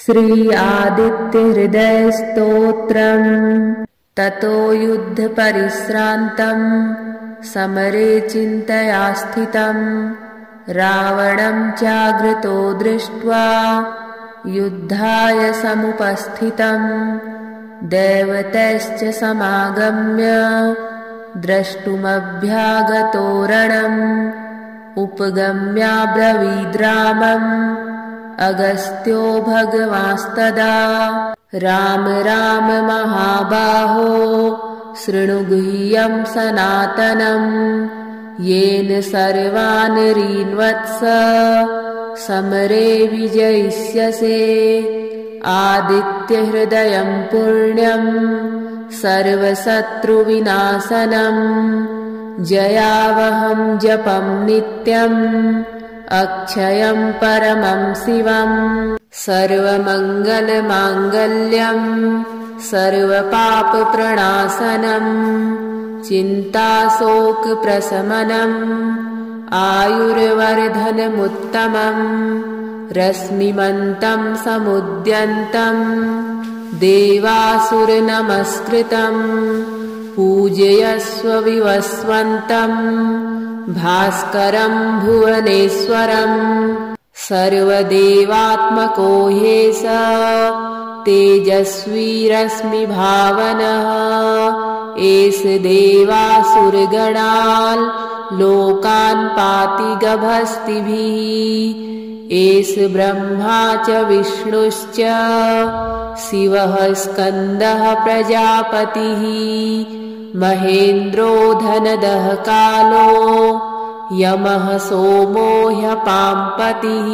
श्री आदित्यहृदयस्तोत्रम्। ततो युद्धपरिश्रान्तम् समरे चिन्तया स्थितम् रावणम् चाग्रतो दृष्ट्वा युद्धाय समुपस्थितम्। देवतैश्च समागम्य द्रष्टुमभ्यागतो रणम्। उपगम्याब्रवीद्रामम् अगस्त्यो भगवांस्तदा। राम राम महाबाहो शृणु गुह्यम् सनातनम्। येन सर्वान् रीन्वत्स समरे विजयिष्यसे। आदित्यहृदयम् पुण्यम् सर्वशत्रुविनाशनम्। जयावहम् जपम् नित्यम् अक्षयम् परमम् शिवम्। सर्वमङ्गलमाङ्गल्यम् सर्वपापप्रणाशनम्। चिन्ताशोकप्रशमनम् आयुर्वर्धनमुत्तमम्। रश्मिमन्तम् समुद्यन्तम् देवासुरनमस्कृतम्। पूजयस्व विवस्वन्तम् भास्करम् भुवनेश्वरम्। सर्वदेवात्मको ह्येष तेजस्वी रश्मिभावनः। एष देवासुरगणान् लोकान् पाति गभस्तिभिः। एष ब्रह्मा च विष्णुश्च शिवः स्कन्दः प्रजापतिः। महेन्द्रो धनदः कालो यमः सोमो ह्यपाम्पतिः।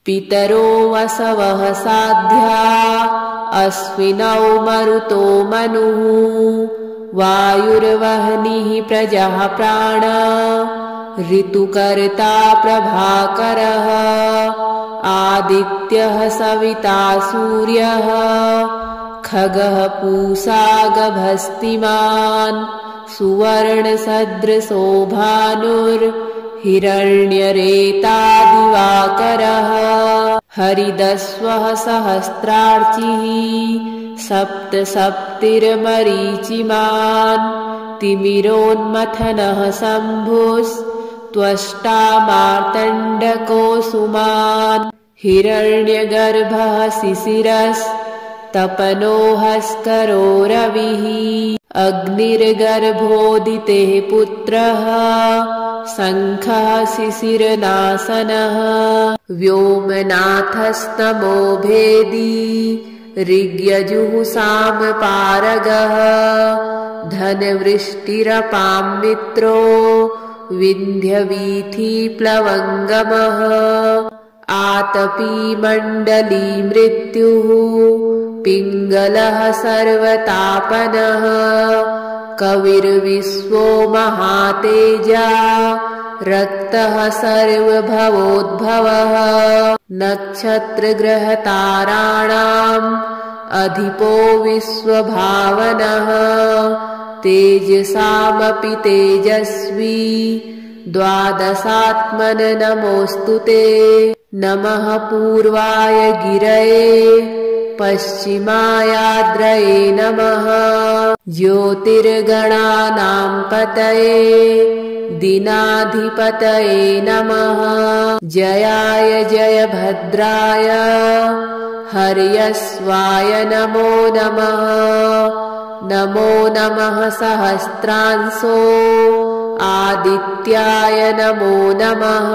पितरो वसवः साध्या अश्विनौ मरुतो मनुः। वायुर्वह्निः प्रजः प्राण ऋतुकर्ता प्रभाकरः। आदित्यः सविता सूर्यः खगः पूषा गभस्तिमान्। सुवर्णसदृशो भानुर्हिरण्यरेता दिवाकरः। हरिदस्वः सहस्रार्चिः सप्तसप्तिर्मरीचिमान्। तिमिरोन्मथनः शम्भुस्त्वष्टा मार्तण्डको सुमान्। हिरण्यगर्भः शिशिरस्तपनो हस्करो रविः। अग्निर्गर्भोदितेः पुत्रः शङ्खः शिशिरनाशनः। व्योमनाथस्तमो भेदी ऋग्यजुः सामपारगः। धनवृष्टिरपां मित्रो विन्ध्यवीथिप्लवङ्गमः। आतपी मण्डली मृत्युः पिङ्गलः सर्वतापनः। कविर्विश्वो महातेजा रक्तः सर्वभवोद्भवः। नक्षत्रग्रहताराणाम् अधिपो विश्वभावनः। तेजसामपि तेजस्वी द्वादशात्मन नमोऽस्तु ते। नमः पूर्वाय गिरये पश्चिमायाद्रये नमः। ज्योतिर्गणानां पतये दिनाधिपतये नमः। जयाय जयभद्राय हर्यस्वाय नमो नमः। नमो नमः सहस्रांशो आदित्याय नमो नमः।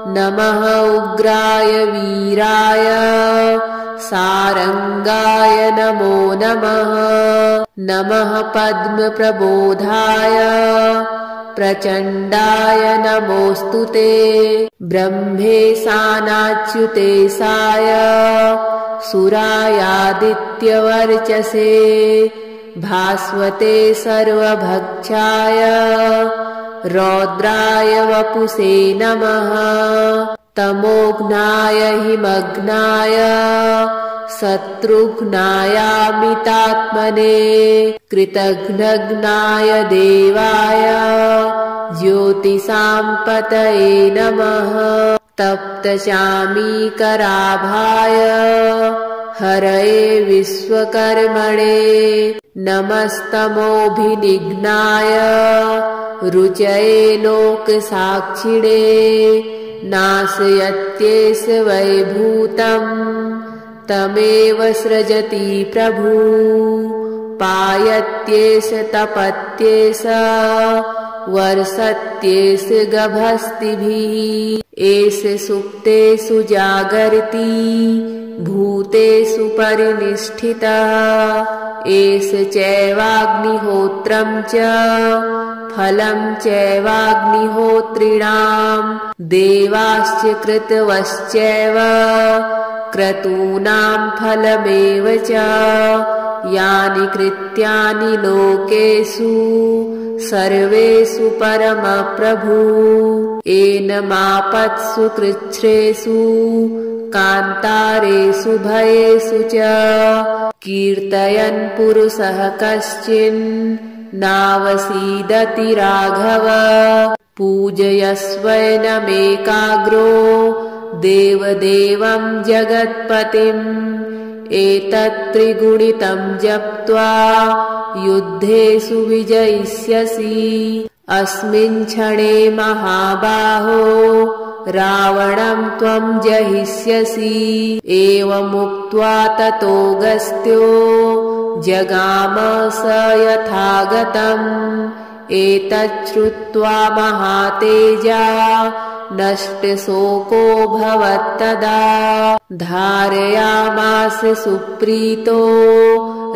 नमः उग्राय वीराय सारंगाय नमो नमः। नमः पद्मप्रबोधाय प्रचण्डाय नमोऽस्तु ते। ब्रह्मेशानाच्युतेशाय सुरायादित्यवर्चसे। भास्वते सर्वभक्षाय रौद्राय वपुषे नमः। तमोघ्नाय हिमघ्नाय शत्रुघ्नायामितात्मने। कृतघ्नघ्नाय देवाय ज्योतिषां पतये नमः। तप्तचामीकराभाय हरये विश्वकर्मणे नमस्तमोभिनिघ्नाय रुचये लोकसाक्षिणे नाशयत्येष वैभूतम् तमेव सृजति प्रभु पायत्येष तपत्येष वर्षत्येष गभस्तिभिः एष सुप्तेषु जागर्ति भूतेषु परिनिष्ठितः एष चैवाग्निहोत्रं च फलं चैवाग्निहोत्रिणां देवाश्च कृतवश्चैव क्रतूनां फलमेव च यानि कृत्यानि लोकेषु सर्वेषु परमप्रभु एनमापत्सु कृच्छ्रेषु कान्तारेषु भयेषु च कीर्तयन् पुरुषः कश्चिन् नावसीदति राघव पूजयस्वैनमेकाग्रो देवदेवं जगत्पतिम् एतत्त्रिगुणितं जप्त्वा युद्धेषु विजयिष्यसि अस्मिन् क्षणे महाबाहो रावणं त्वं जहिष्यसि एवमुक्त्वा ततोऽगस्त्यो जगाम स यथागतम् एतच्छ्रुत्वा महातेजा नष्टशोको भवत्तदा धारयामास सुप्रीतो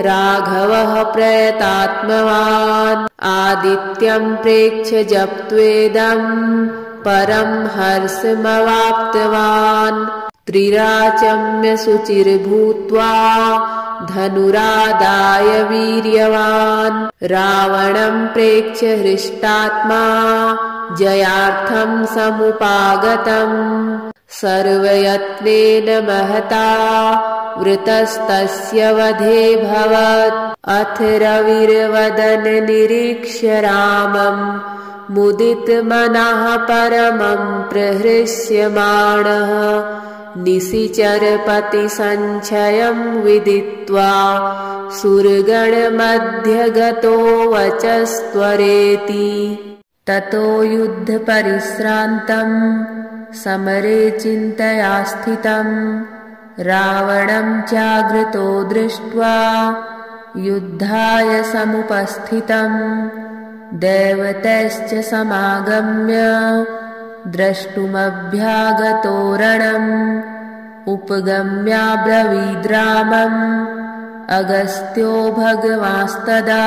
राघवः प्रयतात्मवान् आदित्यं प्रेक्ष्य जप्त्वेदं परं हर्षमवाप्तवान् त्रिराचम्य शुचिर्भूत्वा धनुरादाय वीर्यवान् रावणं प्रेक्ष्य हृष्टात्मा जयार्थं समुपागतम् सर्वयत्नेन महता वृतस्तस्य वधे भवत् अथ रविर्वदन निरीक्ष्य रामम् मुदितमनः परमं प्रहृष्यमाणः निशिचरपतिसञ्चयं विदित्वा सुरगणमध्यगतो वचस्त्वरेति ततो युद्धपरिश्रान्तं समरे चिन्तया स्थितं रावणं जागृतो दृष्ट्वा युद्धाय समुपस्थितं देवतैश्च समागम्य द्रष्टुमभ्यागतो रणम् उपगम्याब्रवीद्रामम् अगस्त्यो भगवांस्तदा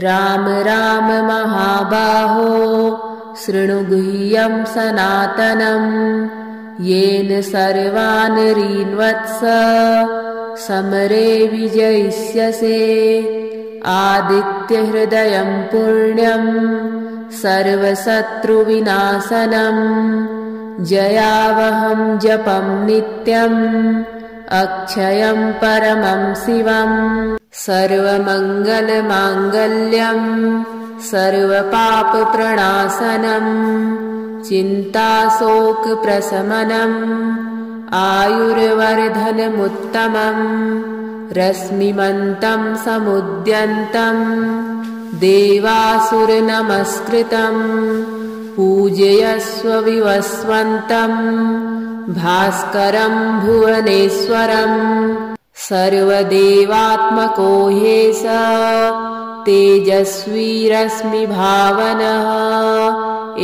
राम राम महाबाहो शृणु गुह्यं सनातनम् येन सर्वान् रीन्वत्स समरे विजयिष्यसे आदित्यहृदयं पुण्यम् सर्वशत्रुविनाशनम् जयावहं जपं नित्यम् अक्षयं परमं शिवम् सर्वमङ्गलमाङ्गल्यं सर्वपापप्रणाशनम् चिन्ताशोकप्रशमनम् आयुर्वर्धनमुत्तमम् रश्मिमन्तं समुद्यन्तम् देवासुरनमस्कृतम् पूजयस्व विवस्वन्तम् भास्करं भुवनेश्वरम् सर्वदेवात्मको ह्येष तेजस्वी रश्मिभावनः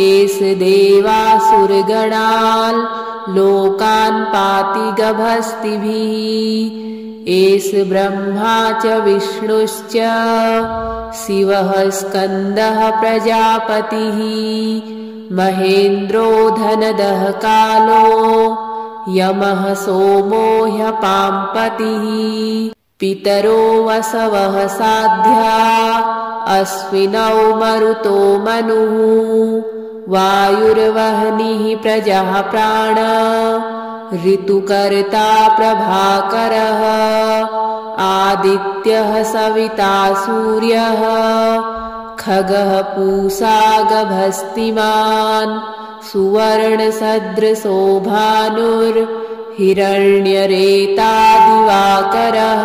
एष देवासुरगणान् लोकान् पाति गभस्तिभिः एष ब्रह्मा च विष्णुश्च शिवः स्कन्दः प्रजापतिः महेन्द्रो धनदः कालो यमः सोमो ह्यपाम्पतिः पितरो वसवः साध्या अश्विनौ मरुतो मनुः वायुर्वह्निः प्रजः प्राण ऋतुकर्ता प्रभाकरः आदित्यः सविता सूर्यः खगः पूषा गभस्तिमान् सुवर्णसदृशो भानुर्हिरण्यरेतादिवाकरः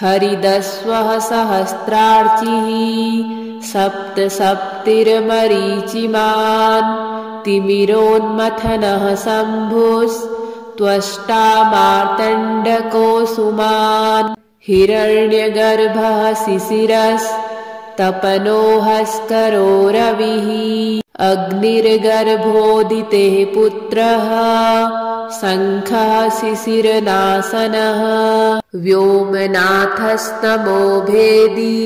हरिदस्वः सहस्रार्चिः सप्तसप्तिर्मरीचिमान् तिमिरोन्मथनः शम्भुस्त्वष्टा मार्तण्डकोसुमान् हिरण्यगर्भः शिशिरस्तपनोहस्करो रविः अग्निर्गर्भोदितेः पुत्रः शङ्खः शिशिरनासनः व्योमनाथस्तमो भेदी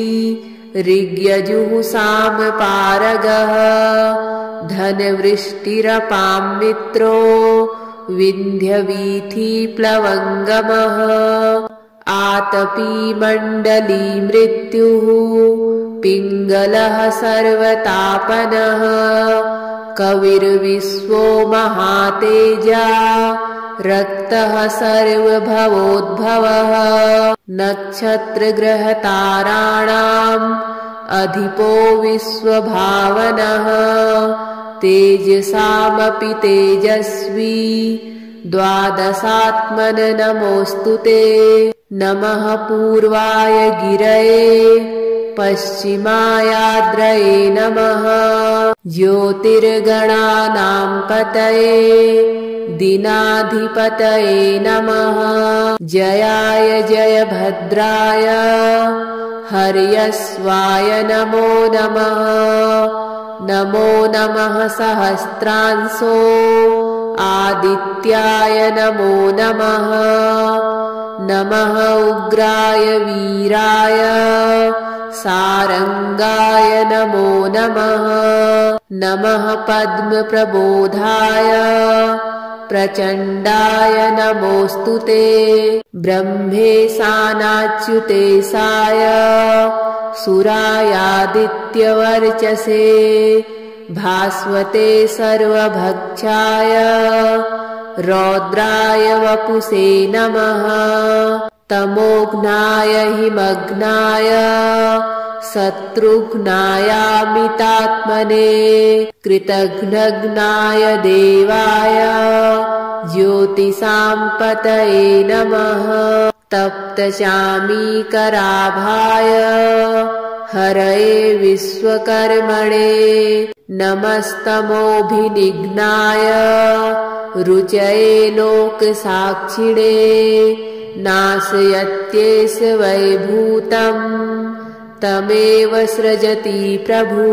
ऋग्यजुः सामपारगः धनवृष्टिरपां मित्रो विन्ध्यवीथिप्लवङ्गमः आतपी मण्डली मृत्युः पिङ्गलः सर्वतापनः कविर्विश्वो महातेजा रक्तः सर्वभवोद्भवः नक्षत्रग्रहताराणाम् अधिपो विश्वभावनः तेजसामपि तेजस्वी द्वादशात्मन नमोऽस्तु ते नमः पूर्वाय गिरये पश्चिमायाद्रये नमः ज्योतिर्गणानां पतये दिनाधिपतये नमः जयाय जयभद्राय हर्यस्वाय नमो नमः नमो नमः सहस्रांशो आदित्याय नमो नमः नमः उग्राय वीराय सारंगाय नमो नमः नमः पद्मप्रबोधाय प्रचण्डाय नमोऽस्तु ते ब्रह्मेशानाच्युतेशाय सुरायादित्यवर्चसे भास्वते सर्वभक्षाय रौद्राय वपुषे नमः तमोघ्नाय हिमग्नाय शत्रुघ्नायामितात्मने कृतघ्नघ्नाय देवाय ज्योतिषां पतये नमः तप्तचामीकराभाय हरये विश्वकर्मणे नमस्तमोभिनिघ्नाय रुचये लोकसाक्षिणे नाशयत्येष वैभूतम् तमेव सृजति प्रभु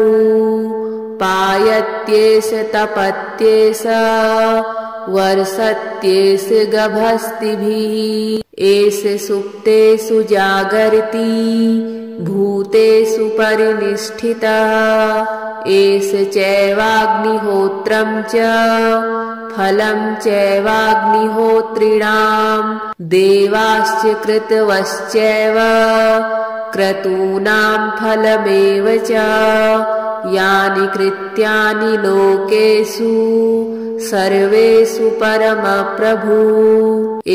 पायत्येष तपत्येष वर्षत्येष गभस्तिभिः एष सुप्तेषु जागर्ति भूतेषु परिनिष्ठितः एष चैवाग्निहोत्रं च फलं चैवाग्निहोत्रिणाम् देवाश्च कृतवश्चैव क्रतूनां फलमेव च यानि कृत्यानि लोकेषु सर्वेषु परमप्रभु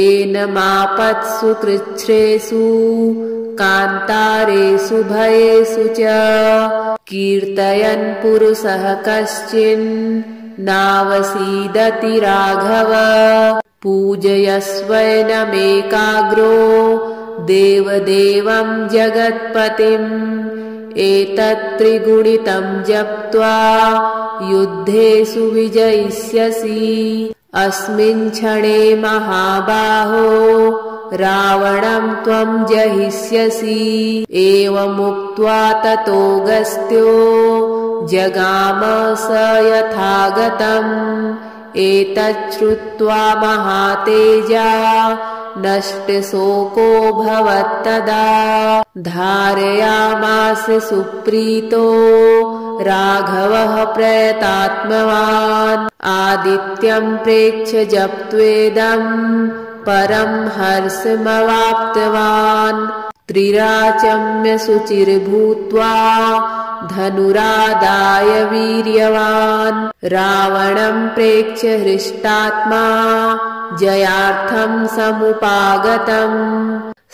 एनमापत्सु कृच्छ्रेषु कान्तारेषु भयेषु च कीर्तयन् पुरुषः कश्चिन् नावसीदति राघव पूजयस्वैनमेकाग्रो देवदेवं जगत्पतिम् एतत्त्रिगुणितं जप्त्वा युद्धेषु विजयिष्यसि अस्मिन् क्षणे महाबाहो रावणं त्वं जहिष्यसि एवमुक्त्वा ततोऽगस्त्यो जगाम स यथागतम् एतच्छ्रुत्वा महातेजा नष्टशोको भवत्तदा धारयामास सुप्रीतो राघवः प्रयतात्मवान् आदित्यं प्रेक्ष्य जप्त्वेदं परं हर्षमवाप्तवान् त्रिराचम्य शुचिर्भूत्वा धनुरादाय वीर्यवान् रावणं प्रेक्ष्य हृष्टात्मा जयार्थं समुपागतम्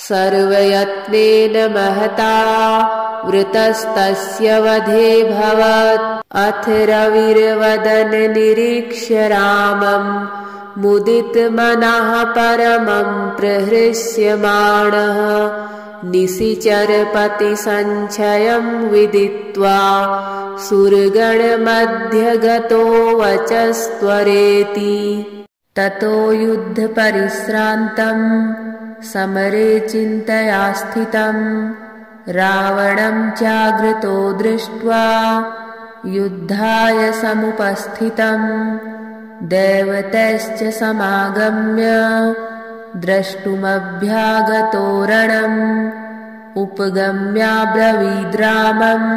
सर्वयत्नेन महता वृतस्तस्य वधेऽभवत् अथ रविर्वदन निरीक्ष्य रामम् मुदितमनः परमं प्रहृष्यमाणः निशिचरपतिसञ्चयं विदित्वा सुरगणमध्यगतो वचस्त्वरेति ततो युद्धपरिश्रान्तं समरे चिन्तया स्थितं रावणं चाग्रतो दृष्ट्वा युद्धाय समुपस्थितं देवतैश्च समागम्य द्रष्टुमभ्यागतो रणम् उपगम्याब्रवीद्रामम्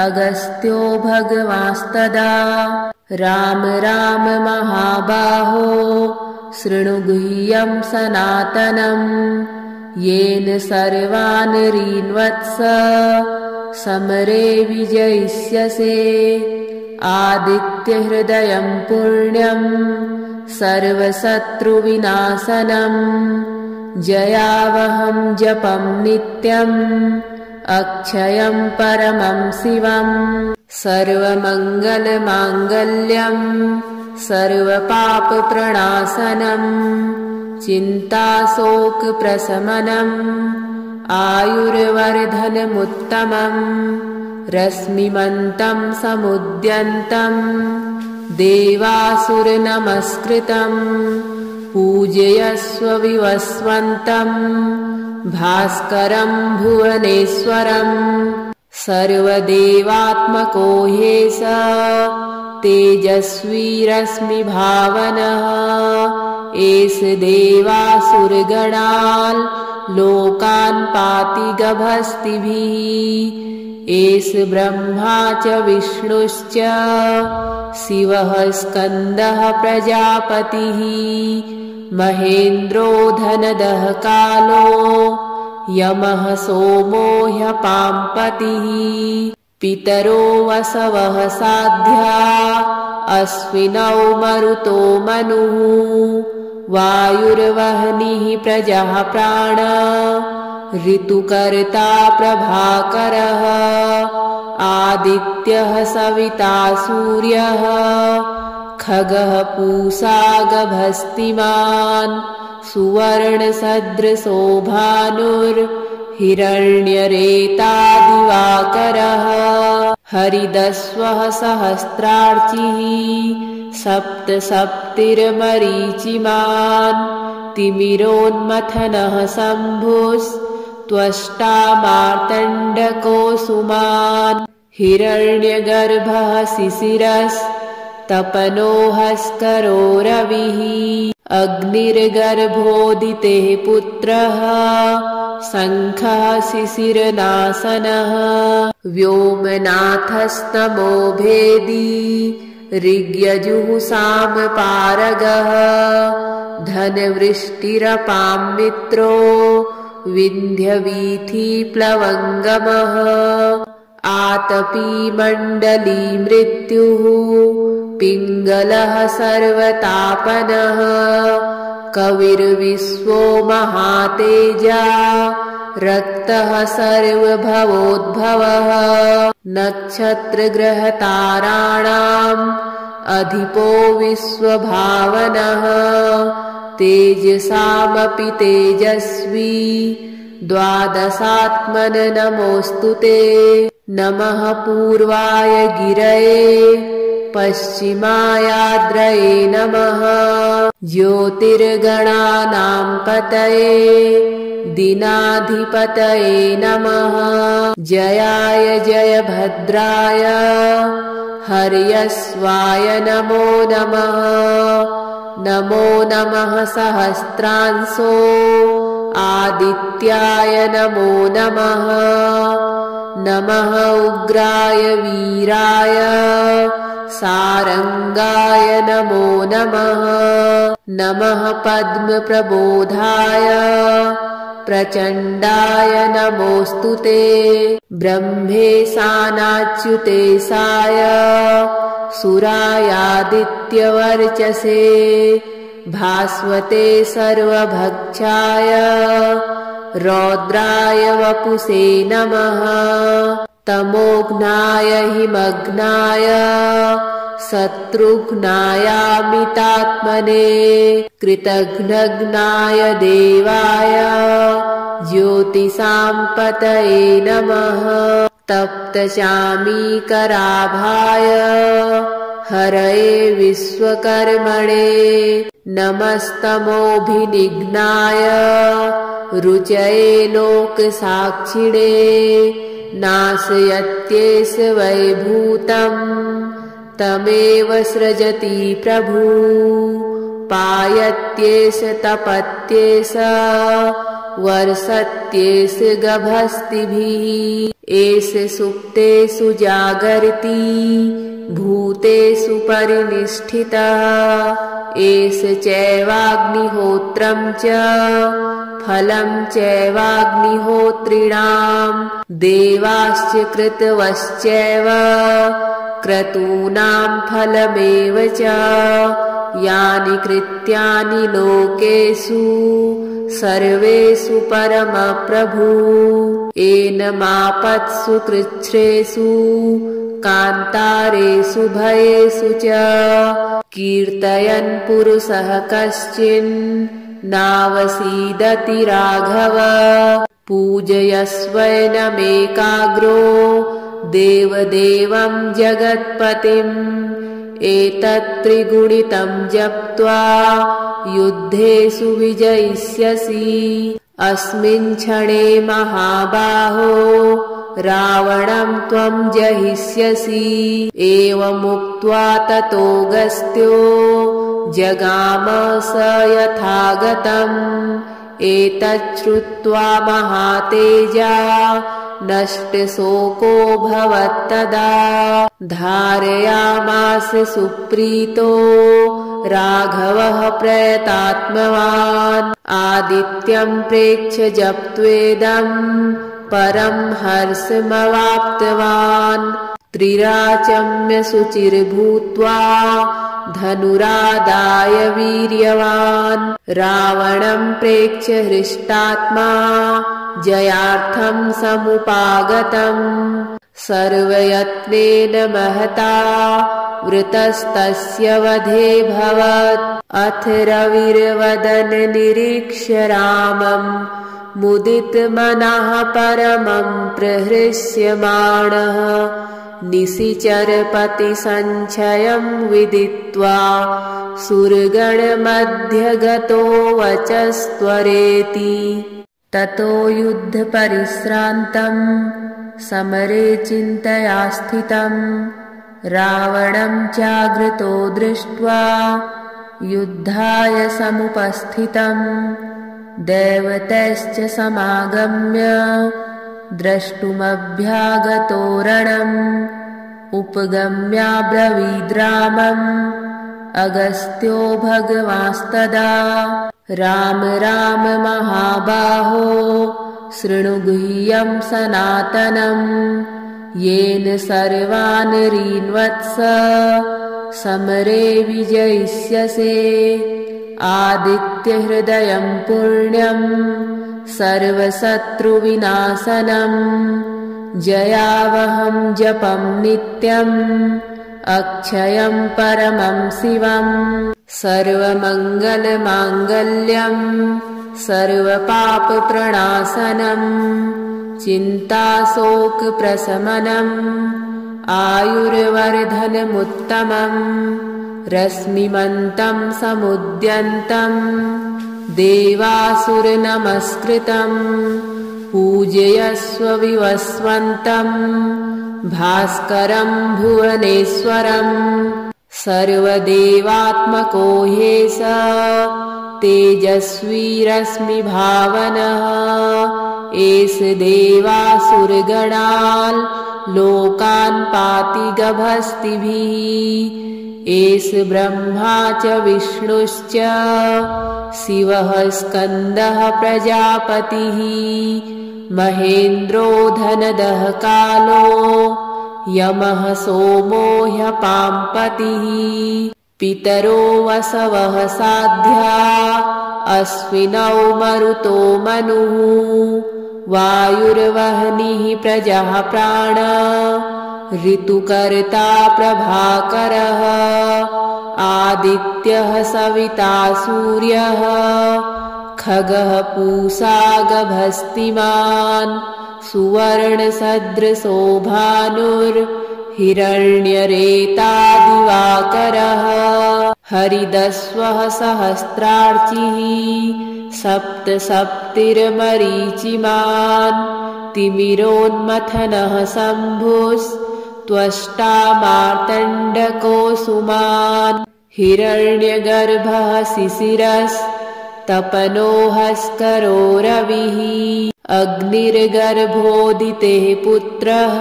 अगस्त्यो भगवांस्तदा राम राम महाबाहो शृणु गुह्यं सनातनम् येन सर्वान् रीन्वत्स समरे विजयिष्यसे आदित्यहृदयं पुण्यम् सर्वशत्रुविनाशनम् जयावहं जपं नित्यम् अक्षयं परमं शिवम् सर्वमङ्गलमाङ्गल्यं सर्वपापप्रणाशनम् चिन्ताशोकप्रशमनम् आयुर्वर्धनमुत्तमम् रश्मिमन्तं समुद्यन्तम् देवासुरनमस्कृतम् पूजयस्व विवस्वन्तम् भास्करं भुवनेश्वरम् सर्वदेवात्मको ह्येष तेजस्वी रश्मिभावनः एष देवासुरगणान् लोकान् पाति गभस्तिभिः एष ब्रह्मा च विष्णुश्च शिवः स्कन्दः प्रजापतिः महेन्द्रो धनदः कालो यमः सोमो ह्यपाम्पतिः पितरो वसवः साध्या अश्विनौ मरुतो मनुः वायुर्वह्निः प्रजः प्राण ऋतुकर्ता प्रभाकरः आदित्यः सविता सूर्यः खगः पूषा गभस्तिमान् सुवर्णसदृशो भानुर्हिरण्यरेता दिवाकरः हरिदस्वः सहस्रार्चिः सप्तसप्तिर्मरीचिमान् तिमिरोन्मथनः शम्भुस्त्वष्टा मार्तण्डको सुमान् हिरण्यगर्भः शिशिरस्तपनो हस्करो रविः अग्निर्गर्भोदितेः पुत्रः शङ्खः शिशिरनाशनः व्योमनाथस्तमो भेदी ऋग्यजुः सामपारगः धनवृष्टिरपां मित्रो विन्ध्यवीथिप्लवङ्गमः आतपी मण्डली मृत्युः पिङ्गलः सर्वतापनः कविर्विश्वो महातेजा रक्तः सर्वभवोद्भवः नक्षत्रग्रहताराणाम् अधिपो विश्वभावनः तेजसामपि तेजस्वी द्वादशात्मन नमोऽस्तु ते नमः पूर्वाय गिरये पश्चिमायाद्रये नमः ज्योतिर्गणानां पतये दिनाधिपतये नमः जयाय जयभद्राय हर्यस्वाय नमो नमः नमो नमः सहस्रांशो आदित्याय नमो नमः नमः उग्राय वीराय सारंगाय नमो नमः नमः पद्मप्रबोधाय प्रचण्डाय नमोऽस्तु ते ब्रह्मेशानाच्युतेशाय सुरायादित्यवर्चसे भास्वते सर्वभक्षाय रौद्राय वपुषे नमः तमोघ्नाय हिमग्नाय शत्रुघ्नायामितात्मने कृतघ्नघ्नाय देवाय ज्योतिषाम्पतये नमः तप्तचामीकराभाय हरये विश्वकर्मणे नमस्तमोभिनिघ्नाय रुचये लोकसाक्षिणे नाशयत्येष वैभूतम् तमेव सृजति प्रभु पायत्येष तपत्येष वर्षत्येष गभस्तिभिः एष सुप्तेषु जागर्ति भूतेषु परिनिष्ठितः एष चैवाग्निहोत्रं च फलं चैवाग्निहोत्रिणाम् देवाश्च कृतवश्चैव क्रतूनां फलमेव च यानि कृत्यानि लोकेषु सर्वेषु परमप्रभु एनमापत्सु कृच्छ्रेषु कान्तारेषु भयेषु च कीर्तयन् पुरुषः कश्चिन् नावसीदति राघव पूजयस्वैनमेकाग्रो देवदेवं जगत्पतिम् एतत्त्रिगुणितं जप्त्वा युद्धेषु विजयिष्यसि अस्मिन् क्षणे महाबाहो रावणं त्वं जहिष्यसि एवमुक्त्वा ततोऽगस्त्यो जगाम स यथागतम् एतच्छ्रुत्वा महातेजा नष्टशोको भवत्तदा धारयामास सुप्रीतो राघवः प्रयतात्मवान् आदित्यं प्रेक्ष्य जप्त्वेदं परं हर्षमवाप्तवान् त्रिराचम्य शुचिर्भूत्वा धनुरादाय वीर्यवान् रावणं प्रेक्ष्य हृष्टात्मा जयार्थं समुपागतम् सर्वयत्नेन महता वृतस्तस्य वधे भवत् अथ रविर्वदन निरीक्ष्य रामम् मुदितमनः परमं प्रहृष्यमाणः निशिचरपतिसञ्चयं विदित्वा सुरगणमध्यगतो वचस्त्वरेति ततो युद्धपरिश्रान्तं समरे चिन्तया स्थितं रावणं जागृतो दृष्ट्वा युद्धाय समुपस्थितं देवतैश्च समागम्य द्रष्टुमभ्यागतो रणम् उपगम्याब्रवीद्रामम् अगस्त्यो भगवांस्तदा राम राम महाबाहो शृणु गुह्यं सनातनम् येन सर्वान् रीन्वत्स समरे विजयिष्यसे आदित्यहृदयं पुण्यम् सर्वशत्रुविनाशनम् जयावहं जपं नित्यम् अक्षयं परमं शिवम् सर्वमङ्गलमाङ्गल्यम् सर्वपापप्रणाशनम् चिन्ताशोकप्रशमनम् आयुर्वर्धनमुत्तमम् रश्मिमन्तं समुद्यन्तम् देवासुरनमस्कृतम् पूजयस्व विवस्वन्तम् भास्करं भुवनेश्वरम् सर्वदेवात्मको ह्येष तेजस्वी रश्मिभावनः एष देवासुरगणान् लोकान् पाति गभस्तिभिः एष ब्रह्मा च विष्णुश्च शिवः स्कन्दः प्रजापतिः महेन्द्रो धनदः कालो यमः सोमो ह्यपाम्पतिः पितरो वसवः साध्या अश्विनौ मरुतो मनुः वायुर्वह्निः प्रजः प्राण ऋतुकर्ता प्रभाकरः आदित्यः सविता सूर्यः खगः पूषा गभस्तिमान् सुवर्णसदृशो भानुर्हिरण्यरेता दिवाकरः हरिदस्वः सहस्रार्चिः सप्तसप्तिर्मरीचिमान् तिमिरोन्मथनः शम्भुस्त्वष्टा मार्तण्डको सुमान् हिरण्यगर्भः शिशिरस्तपनो हस्करो रविः अग्निर्गर्भोदितेः पुत्रः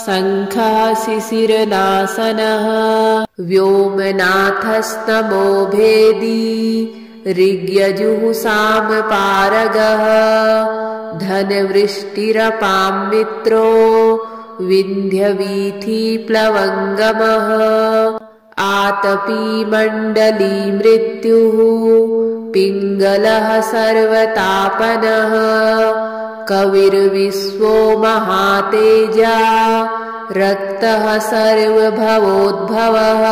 शङ्खः शिशिरनाशनः व्योमनाथस्तमो भेदी ऋग्यजुः सामपारगः धनवृष्टिरपां मित्रो विन्ध्यवीथिप्लवङ्गमः आतपी मण्डली मृत्युः पिङ्गलः सर्वतापनः कविर्विश्वो महातेजा रक्तः सर्वभवोद्भवः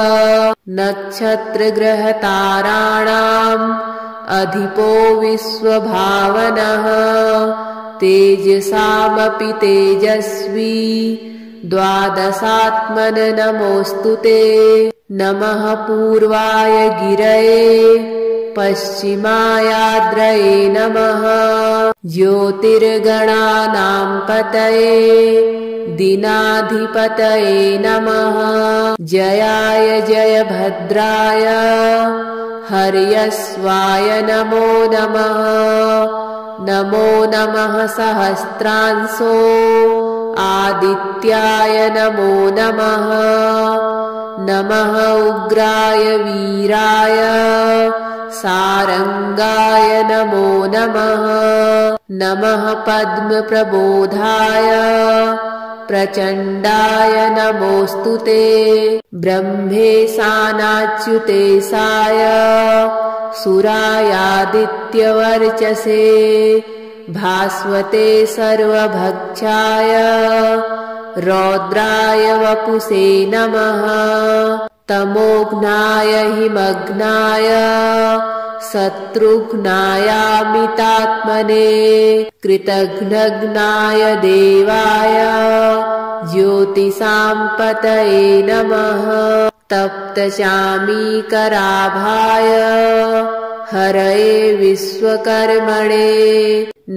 नक्षत्रग्रहताराणाम् अधिपो विश्वभावनः तेजसामपि तेजस्वी द्वादशात्मन नमोऽस्तु ते नमः पूर्वाय गिरये पश्चिमायाद्रये नमः ज्योतिर्गणानां पतये दिनाधिपतये नमः जयाय जयभद्राय हर्यस्वाय नमो नमः नमो नमः सहस्रांशो आदित्याय नमो नमः नमः उग्राय वीराय सारंगाय नमो नमः नमः पद्मप्रबोधाय प्रचण्डाय नमोऽस्तु ते ब्रह्मेशानाच्युतेशाय सुरायादित्यवर्चसे भास्वते सर्वभक्षाय रौद्राय वपुषे नमः तमोघ्नाय हिमघ्नाय शत्रुघ्नायामितात्मने कृतघ्नघ्नाय देवाय ज्योतिषां पतये नमः तप्तचामीकराभाय हरये विश्वकर्मणे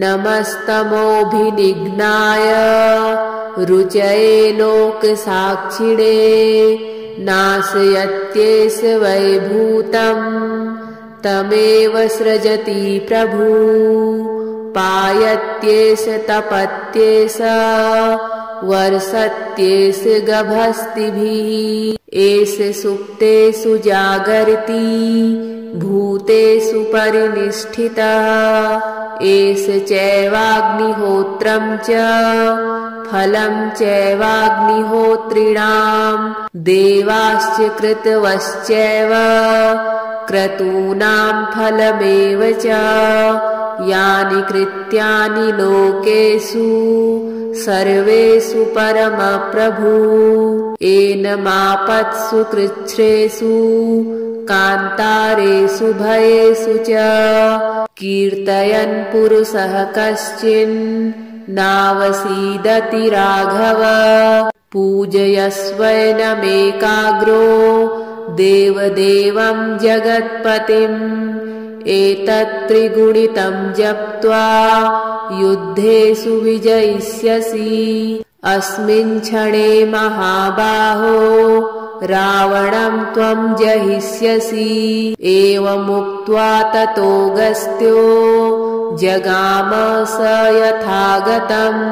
नमस्तमोभिनिघ्नाय रुचये लोकसाक्षिणे नाशयत्येष वैभूतम् तमेव सृजति प्रभु पायत्येष तपत्येष वर्षत्येष गभस्तिभिः एष सुप्तेषु जागर्ति भूतेषु परिनिष्ठितः एष चैवाग्निहोत्रं च फलं चैवाग्निहोत्रिणाम् देवाश्च कृतवश्चैव क्रतूनां फलमेव च यानि कृत्यानि लोकेषु सर्वेषु परमप्रभु एनमापत्सु कृच्छ्रेषु कान्तारेषु भयेषु च कीर्तयन् पुरुषः कश्चिन् नावसीदति राघव पूजयस्वैनमेकाग्रो देवदेवं जगत्पतिम् एतत्त्रिगुणितं जप्त्वा युद्धेषु विजयिष्यसि अस्मिन् क्षणे महाबाहो रावणं त्वं जहिष्यसि एवमुक्त्वा ततोऽगस्त्यो जगाम स यथागतम्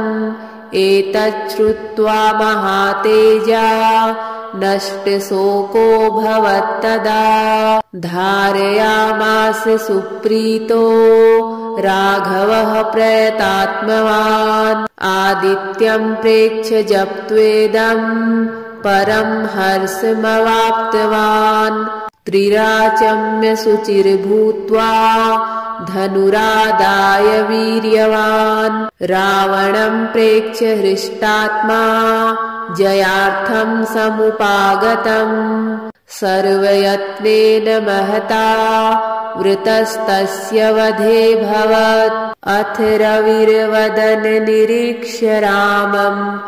एतच्छ्रुत्वा महातेजा नष्टशोको भवत्तदा धारयामास सुप्रीतो राघवः प्रयतात्मवान् आदित्यं प्रेक्ष्य जप्त्वेदम् परं हर्षमवाप्तवान्। त्रिराचम्य शुचिर्भूत्वा धनुरादाय वीर्यवान्। रावणं प्रेक्ष्य हृष्टात्मा जयार्थं समुपागतम्। सर्वयत्नेन महता वृतस्तस्य वधेऽभवत्। अथ रविर्वदन निरीक्ष्य रामम्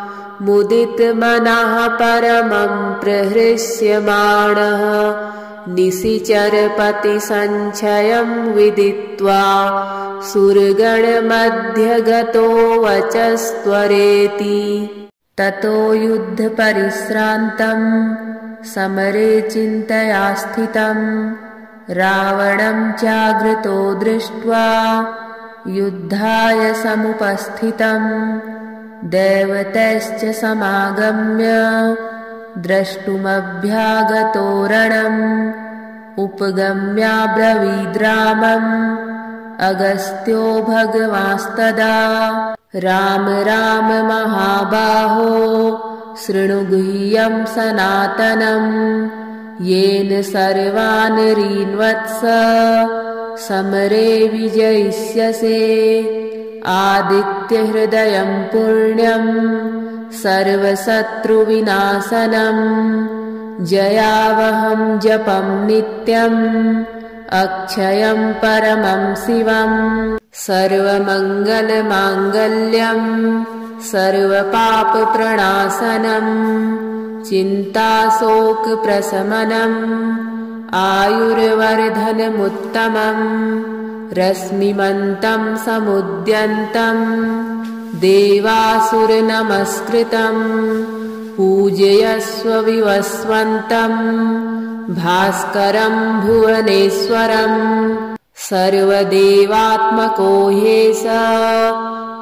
मुदितमनः परमं प्रहृष्यमाणः। निशिचरपतिसञ्चयं विदित्वा सुरगणमध्यगतो वचस्त्वरेति। ततो युद्धपरिश्रान्तं समरे चिन्तया स्थितं। रावणं जागृतो दृष्ट्वा युद्धाय समुपस्थितं। देवतैश्च समागम्य द्रष्टुमभ्यागतो रणम्। उपगम्याब्रवीद्रामम् अगस्त्यो भगवांस्तदा। राम राम महाबाहो शृणु गुह्यं सनातनम्। येन सर्वान् रीन्वत्स समरे विजयिष्यसे। आदित्यहृदयं पुण्यं सर्वशत्रुविनाशनम्। जयावहं जपं नित्यम् अक्षयं परमं शिवम्। सर्वमङ्गलमाङ्गल्यं सर्वपापप्रणाशनम्। चिन्ताशोकप्रशमनम् आयुर्वर्धनमुत्तमम्। रश्मिमन्तं समुद्यन्तं देवासुरनमस्कृतं। पूजयस्व विवस्वन्तं भास्करं भुवनेश्वरम्। सर्वदेवात्मको ह्येष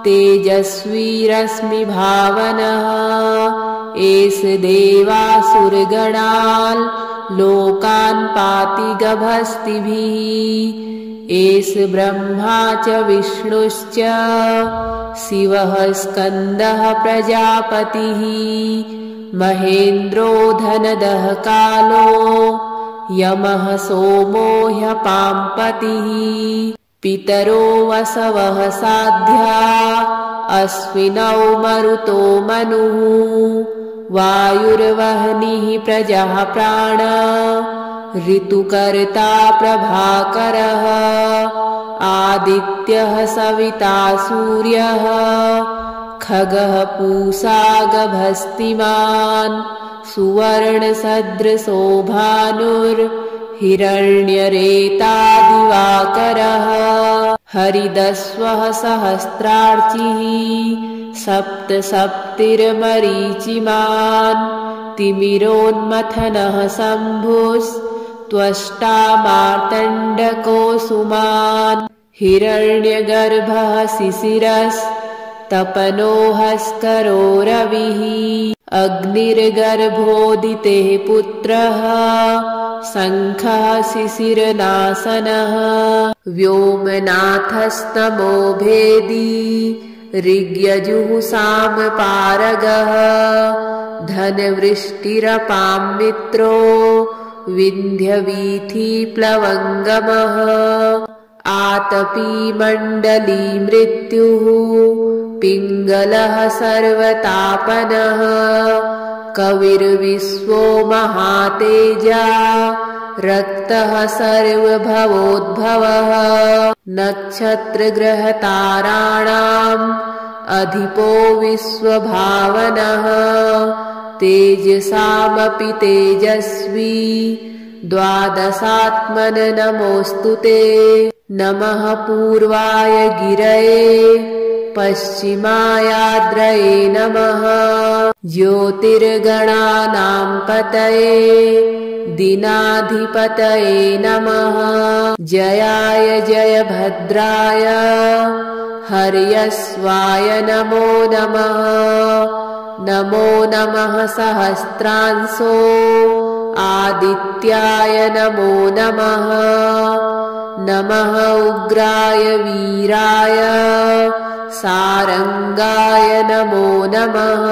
तेजस्वी रश्मिभावनः। एष देवासुरगणान् लोकान् पाति गभस्तिभिः। एष ब्रह्मा च विष्णुश्च शिवः स्कन्दः प्रजापतिः। महेन्द्रो धनदः कालो यमः सोमो ह्यपाम्पतिः। पितरो वसवः साध्या अश्विनौ मरुतो मनुः। वायुर्वह्निः प्रजः प्राण ऋतुकर्ता प्रभाकरः। आदित्यः सविता सूर्यः खगः पूषा गभस्तिमान्। सुवर्णसदृशो भानुर्हिरण्यरेता दिवाकरः। हरिदस्वः सहस्रार्चिः सप्तसप्तिर्मरीचिमान्। तिमिरोन्मथनः शम्भुस्त्वष्टा मार्तण्डकोसुमान्। हिरण्यगर्भः शिशिरस्तपनो हस्करो रविः। अग्निर्गर्भोदितेः पुत्रः शङ्खः शिशिरनाशनः। व्योमनाथस्तमो भेदी ऋग्यजुः सामपारगः। धनवृष्टिरपां मित्रो विन्ध्यवीथिप्लवङ्गमः। आतपी मण्डली मृत्युः पिङ्गलः सर्वतापनः। कविर्विश्वो महातेजा रक्तः सर्वभवोद्भवः। नक्षत्रग्रहताराणाम् अधिपो विश्वभावनः। तेजसामपि तेजस्वी द्वादशात्मन नमोऽस्तु ते। नमः पूर्वाय गिरये पश्चिमायाद्रये नमः। ज्योतिर्गणानां पतये दिनाधिपतये नमः। जयाय जयभद्राय हर्यस्वाय नमो नमः। नमो नमः सहस्रांशो आदित्याय नमो नमः। नमः उग्राय वीराय सारंगाय नमो नमः।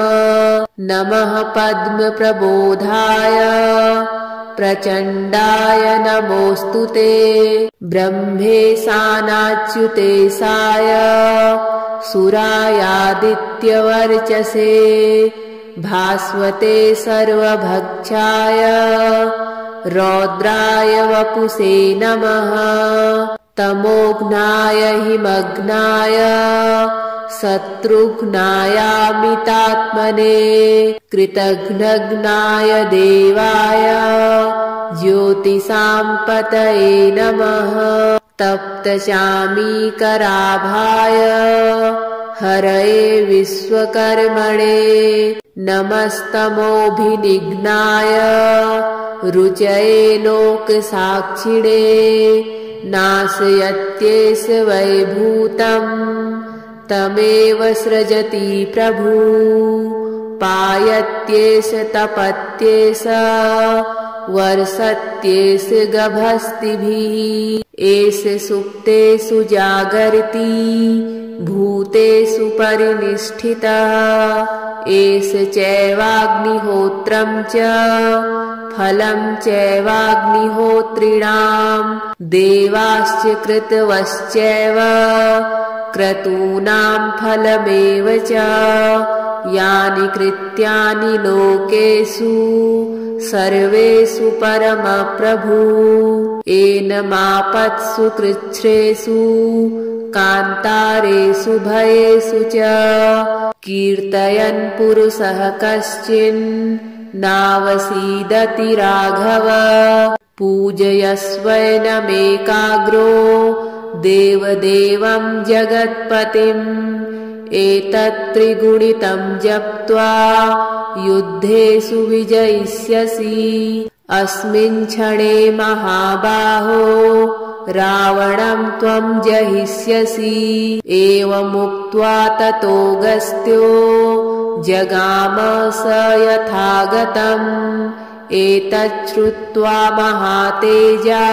नमः पद्मप्रबोधाय प्रचण्डाय नमोऽस्तुते ब्रह्मेशानाच्युतेशाय सुरायादित्यवर्चसे भास्वते सर्वभक्षाय रौद्राय वपुषे नमः तमोघ्नाय हिमग्नाय शत्रुघ्नायामितात्मने कृतघ्नघ्नाय देवाय ज्योतिषां पतये नमः तप्तचामीकराभाय हरये विश्वकर्मणे नमस्तमोभिनिघ्नाय रुचये लोकसाक्षिणे नाशयत्येष वैभूतम् तमेव सृजति प्रभु पायत्येष तपत्येष वर्षत्येष गभस्तिभिः एष सुप्तेषु जागर्ति भूतेषु परिनिष्ठितः एष चैवाग्निहोत्रं च फलं चैवाग्निहोत्रिणां देवाश्च कृतवश्चैव क्रतूनां फलमेव च यानि कृत्यानि लोकेषु सर्वेषु परमप्रभु एनमापत्सु कृच्छ्रेषु कान्तारेषु भयेषु च कीर्तयन् पुरुषः कश्चिन् नावसीदति राघव पूजयस्वैनमेकाग्रो देवदेवं जगत्पतिम् एतत्त्रिगुणितं जप्त्वा युद्धेषु विजयिष्यसि अस्मिन् क्षणे महाबाहो रावणं त्वं जहिष्यसि एवमुक्त्वा ततोऽगस्त्यो जगाम स यथागतम् एतच्छ्रुत्वा महातेजा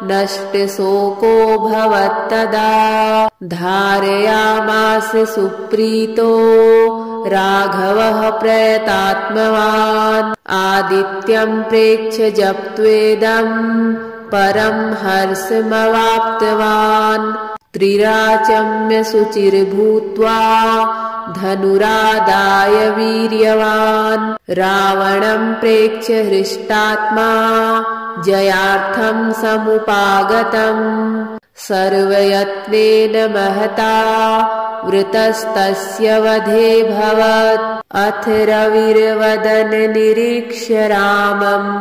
नष्टशोको भवत्तदा धारयामास सुप्रीतो राघवः प्रयतात्मवान् आदित्यं प्रेक्ष्य जप्त्वेदं परं हर्षमवाप्तवान् त्रिराचम्य शुचिर्भूत्वा धनुरादाय वीर्यवान् रावणं प्रेक्ष्य हृष्टात्मा जयार्थं समुपागतम् सर्वयत्नेन महता वृतस्तस्य वधेऽभवत् अथ रविर्वदन निरीक्ष्य रामम्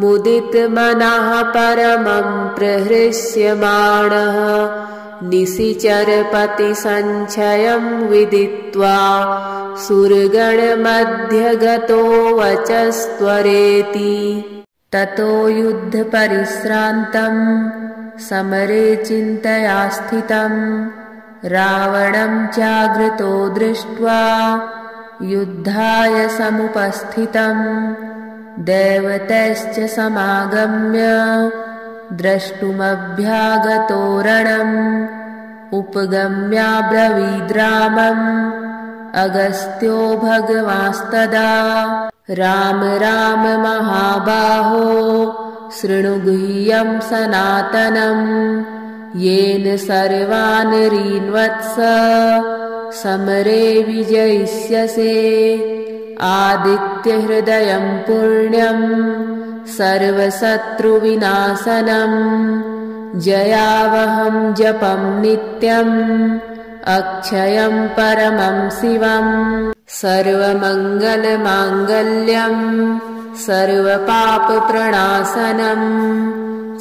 मुदितमनः परमं प्रहृष्यमाणः निशिचरपतिसञ्चयं विदित्वा सुरगणमध्यगतो वचस्त्वरेति ततो युद्धपरिश्रान्तं समरे चिन्तया स्थितं रावणं चाग्रतो दृष्ट्वा युद्धाय समुपस्थितं देवतैश्च समागम्य द्रष्टुमभ्यागतो रणम् उपगम्याब्रवीद्रामम् अगस्त्यो भगवांस्तदा राम राम महाबाहो शृणु गुह्यं सनातनम् येन सर्वान् रीन्वत्स समरे विजयिष्यसे आदित्यहृदयं पुण्यं सर्वशत्रुविनाशनम् जयावहं जपं नित्यम् अक्षयं परमं शिवम् सर्वमङ्गलमाङ्गल्यं सर्वपापप्रणाशनम्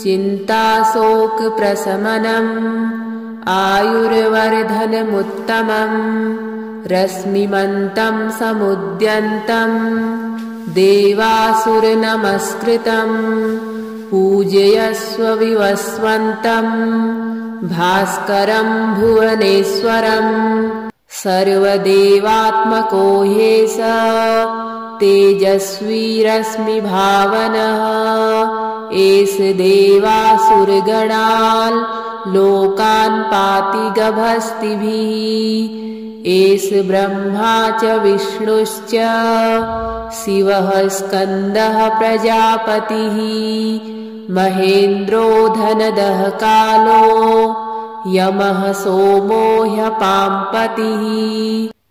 चिन्ताशोकप्रशमनम् आयुर्वर्धनमुत्तमम् रश्मिमन्तं समुद्यन्तम् देवासुरनमस्कृतम् पूजयस्व विवस्वन्तम् भास्करं भुवनेश्वरम् सर्वदेवात्मको ह्येष तेजस्वी रश्मिभावनः एष देवासुरगणान् लोकान् पाति गभस्तिभिः एष ब्रह्मा च विष्णुश्च शिवः स्कन्दः प्रजापतिः महेन्द्रो धनदः कालो यमः सोमो ह्यपाम्पतिः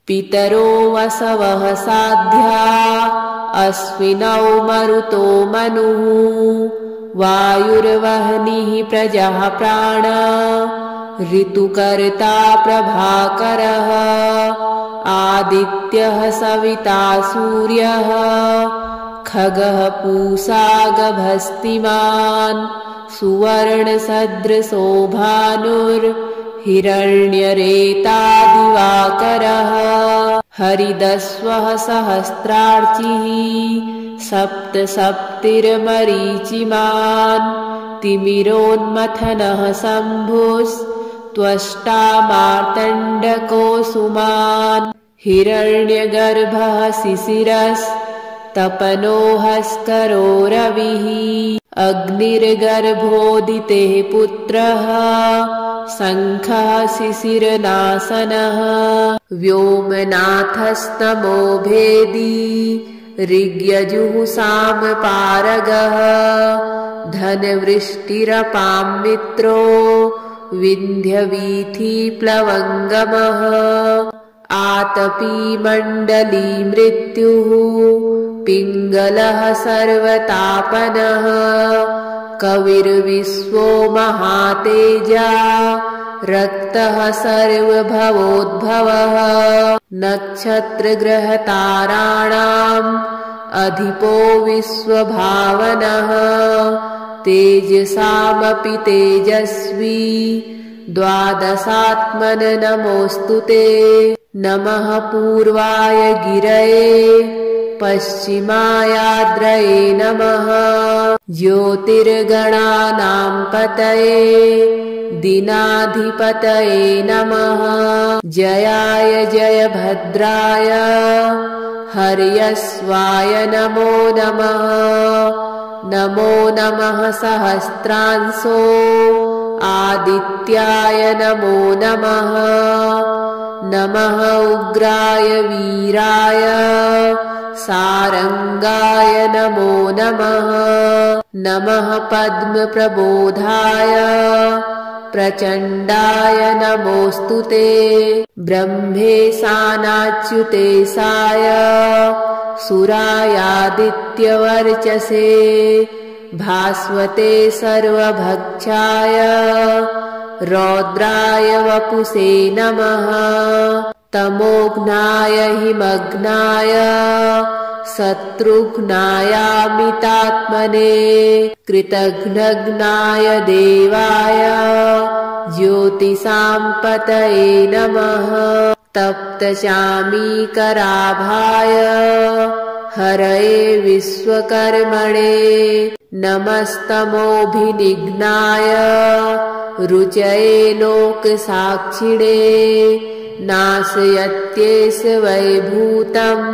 पितरो वसवः साध्या अश्विनौ मरुतो मनुः वायुर्वह्निः प्रजः प्राण ऋतुकर्ता प्रभाकरः आदित्यः सविता सूर्यः खगः पूषा गभस्तिमान् सुवर्णसदृशो भानुर्हिरण्यरेता दिवाकरः हरिदस्वः सहस्रार्चिः सप्तसप्तिर्मरीचिमान् तिमिरोन्मथनः शम्भुस्त्वष्टा मार्तण्डकोसुमान् हिरण्यगर्भः शिशिरस्तपनो हस्करो रविः अग्निर्गर्भोदितेः पुत्रः शङ्खः शिशिरनाशनः व्योमनाथस्तमो भेदी ऋग्यजुः सामपारगः धनवृष्टिरपां मित्रो विन्ध्यवीथिप्लवङ्गमः आतपी मण्डली मृत्युः पिङ्गलः सर्वतापनः कविर्विश्वो महातेजा रक्तः सर्वभवोद्भवः नक्षत्रग्रहताराणाम् अधिपो विश्वभावनः तेजसामपि तेजस्वी द्वादशात्मन नमोऽस्तु ते नमः पूर्वाय गिरये पश्चिमायाद्रये नमः ज्योतिर्गणानां पतये दिनाधिपतये नमः जयाय जयभद्राय हर्यस्वाय नमो नमः नमो नमः सहस्रांशो आदित्याय नमो नमः नमः उग्राय वीराय सारंगाय नमो नमः नमः पद्मप्रबोधाय प्रचण्डाय नमोऽस्तु ते ब्रह्मेशानाच्युतेशाय सुरायादित्यवर्चसे भास्वते सर्वभक्षाय रौद्राय वपुषे नमः तमोघ्नाय हिमग्नाय शत्रुघ्नायामितात्मने कृतघ्नघ्नाय देवाय ज्योतिषां पतये नमः तप्तचामीकराभाय हरये विश्वकर्मणे नमस्तमोभिनिघ्नाय रुचये लोकसाक्षिणे नाशयत्येष वैभूतम्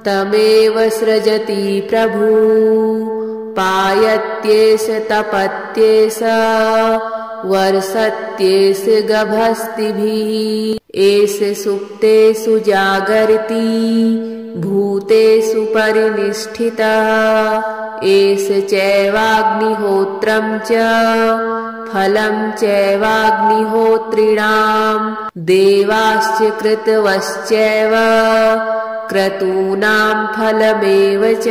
तमेव सृजति प्रभु पायत्येष तपत्येष वर्षत्येष गभस्तिभिः एष सुप्तेषु जागर्ति भूतेषु परिनिष्ठितः एष चैवाग्निहोत्रं च फलं चैवाग्निहोत्रिणां देवाश्च कृतवश्चैव क्रतूनां फलमेव च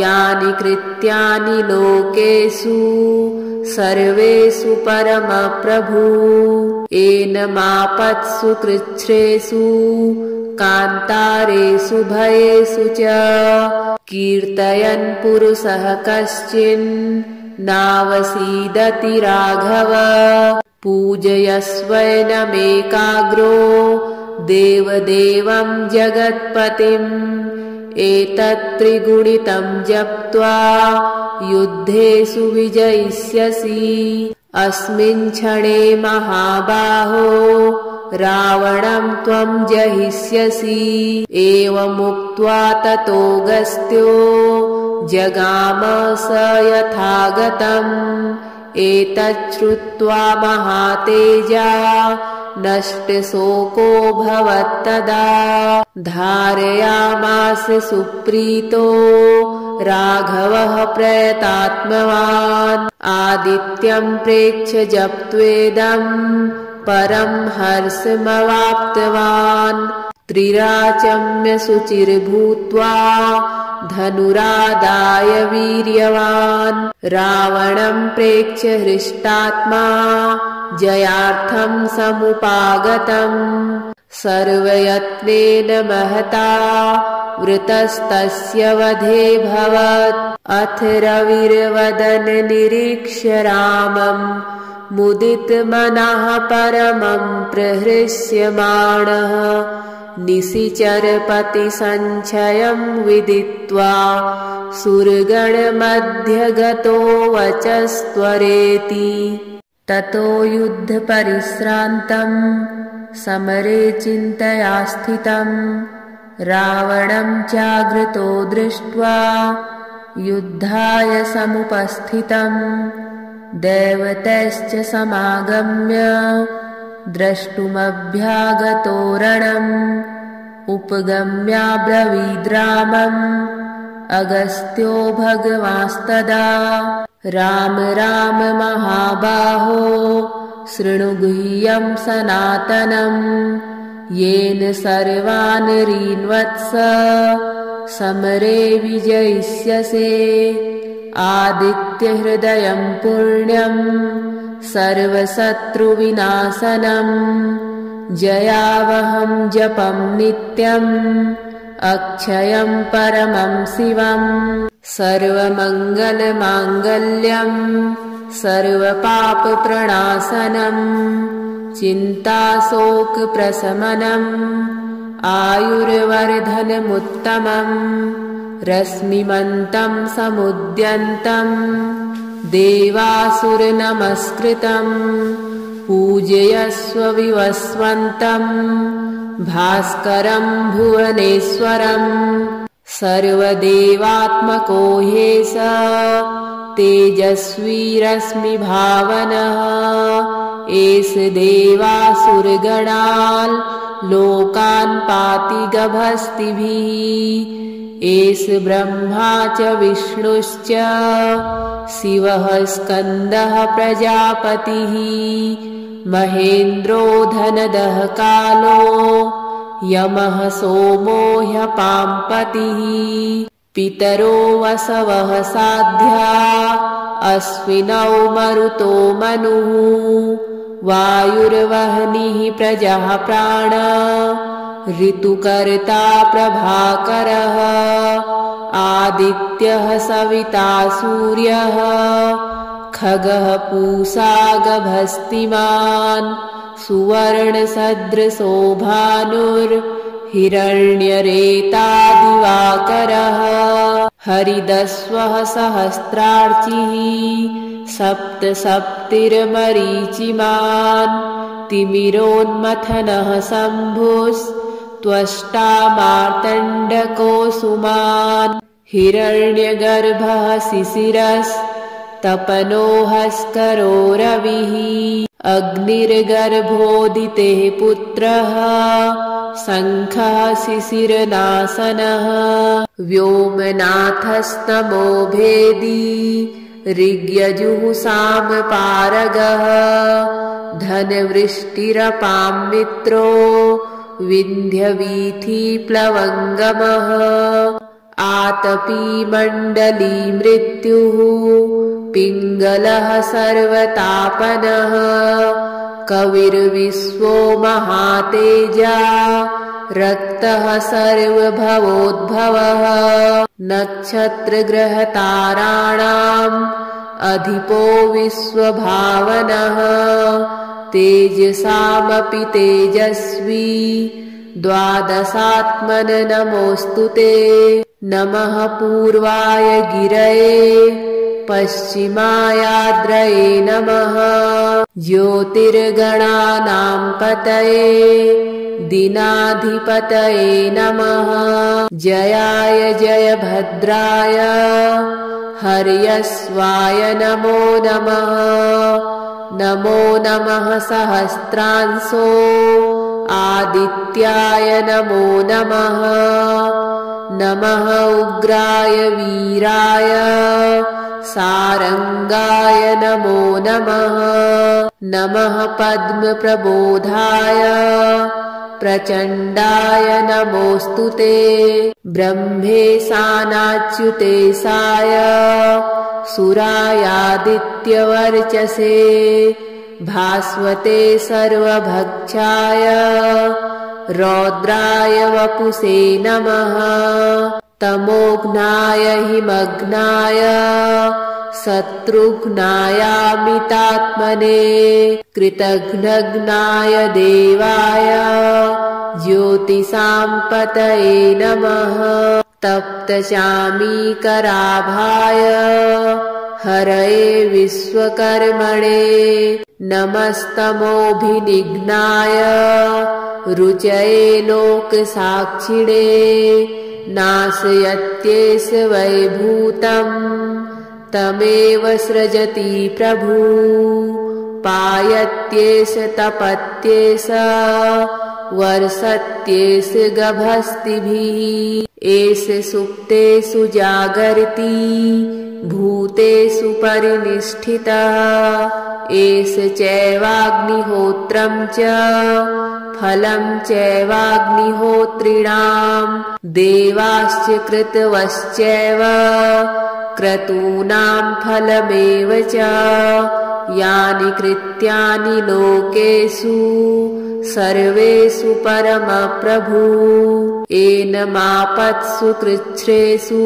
यानि कृत्यानि लोकेषु सर्वेषु परमप्रभु एनमापत्सु कृच्छ्रेषु कान्तारेषु भयेषु च कीर्तयन् पुरुषः कश्चिन् नावसीदति राघव पूजयस्वैनमेकाग्रो देवदेवं जगत्पतिम् एतत्त्रिगुणितं जप्त्वा युद्धेषु विजयिष्यसि अस्मिन् क्षणे महाबाहो रावणं त्वं जहिष्यसि एवमुक्त्वा ततोऽगस्त्यो जगाम स यथागतम् एतच्छ्रुत्वा महातेजा नष्टशोको भवत्तदा। धारयामास सुप्रीतो राघवः प्रयतात्मवान्। आदित्यं प्रेक्ष्य जप्त्वेदं परं हर्षमवाप्तवान्। त्रिराचम्य शुचिर्भूत्वा धनुरादाय वीर्यवान्। रावणं प्रेक्ष्य हृष्टात्मा जयार्थं समुपागतम्। सर्वयत्नेन महता वृतस्तस्य वधे भवत्। अथ रविर्वदन निरीक्ष्य रामं मुदितमनः परमं प्रहृष्यमाणः। निशिचरपतिसञ्चयं विदित्वा सुरगणमध्यगतो वचस्त्वरेति। ततो युद्धपरिश्रान्तं समरे चिन्तया स्थितं। रावणं चाग्रतो दृष्ट्वा युद्धाय समुपस्थितम्। देवतैश्च समागम्य द्रष्टुमभ्यागतो रणम्। उपगम्याब्रवीद्रामम् अगस्त्यो भगवांस्तदा। राम राम महाबाहो शृणु गुह्यं सनातनम्। येन सर्वान् रीन्वत्स समरे विजयिष्यसे। आदित्यहृदयं पुण्यं सर्वशत्रुविनाशनम्। जयावहं जपं नित्यम् अक्षयं परमं शिवम्। सर्वमङ्गलमाङ्गल्यं सर्वपापप्रणाशनम्। चिन्ताशोकप्रशमनम् आयुर्वर्धनमुत्तमम्। रश्मिमन्तं समुद्यन्तं देवासुरनमस्कृतम्। पूजयस्व विवस्वन्तं भास्करं भुवनेश्वरम्। सर्वदेवात्मको ह्येष तेजस्वी रश्मिभावनः। एष देवासुरगणान् लोकान् पाति गभस्तिभिः। एष ब्रह्मा च विष्णुश्च शिवः स्कन्दः प्रजापतिः। महेन्द्रो धनदः कालो यमः सोमो ह्यपाम्पतिः। पितरो वसवः साध्या अश्विनौ मरुतो मनुः। वायुर्वह्निः प्रजः प्राण ऋतुकर्ता प्रभाकरः। आदित्यः सविता सूर्यः खगः पूषा गभस्तिमान्। सुवर्णसदृशो भानुर्हिरण्यरेतादिवाकरः। हरिदस्वः सहस्रार्चिः सप्तसप्तिर्मरीचिमान्। तिमिरोन्मथनः शम्भुस्त्वष्टा मार्तण्डकोसुमान्। हिरण्यगर्भः शिशिरस्तपनो हस्करो रविः। अग्निर्गर्भोदितेः पुत्रः शङ्खः शिशिरनाशनः। व्योमनाथस्तमो भेदी ऋग्यजुः सामपारगः। धनवृष्टिरपां मित्रो विन्ध्यवीथिप्लवङ्गमः। आतपी मण्डली मृत्युः पिङ्गलः सर्वतापनः। कविर्विश्वो महातेजा रक्तः सर्वभवोद्भवः। नक्षत्रग्रहताराणाम् अधिपो विश्वभावनः। तेजसामपि तेजस्वी द्वादशात्मन नमोऽस्तु ते। नमः पूर्वाय गिरये पश्चिमायाद्रये नमः। ज्योतिर्गणानां पतये दिनाधिपतये नमः। जयाय जयभद्राय हर्यस्वाय नमो नमः। नमो नमः सहस्रांशो आदित्याय नमो नमः नमः उग्राय वीराय सारंगाय नमो नमः नमः पद्मप्रबोधाय प्रचण्डाय नमोऽस्तुते ब्रह्मेशानाच्युतेशाय सुरायादित्यवर्चसे भास्वते सर्वभक्षाय रौद्राय वपुषे नमः तमोघ्नाय हिमग्नाय शत्रुघ्नायामितात्मने कृतघ्नघ्नाय देवाय ज्योतिषां पतये नमः तप्तचामीकराभाय हरये विश्वकर्मणे नमस्तमोभिनिघ्नाय रुचये लोकसाक्षिणे नाशयत्येष वैभूतम् तमेव सृजति प्रभु पायत्येष तपत्येष वर्षत्येष गभस्तिभिः एष सुप्तेषु जागर्ति भूतेषु परिनिष्ठितः एष चैवाग्निहोत्रं च फलं चैवाग्निहोत्रिणां देवाश्च कृतवश्चैव क्रतूनां फलमेव च यानि कृत्यानि लोकेषु सर्वेषु परमप्रभु एनमापत्सु कृच्छ्रेषु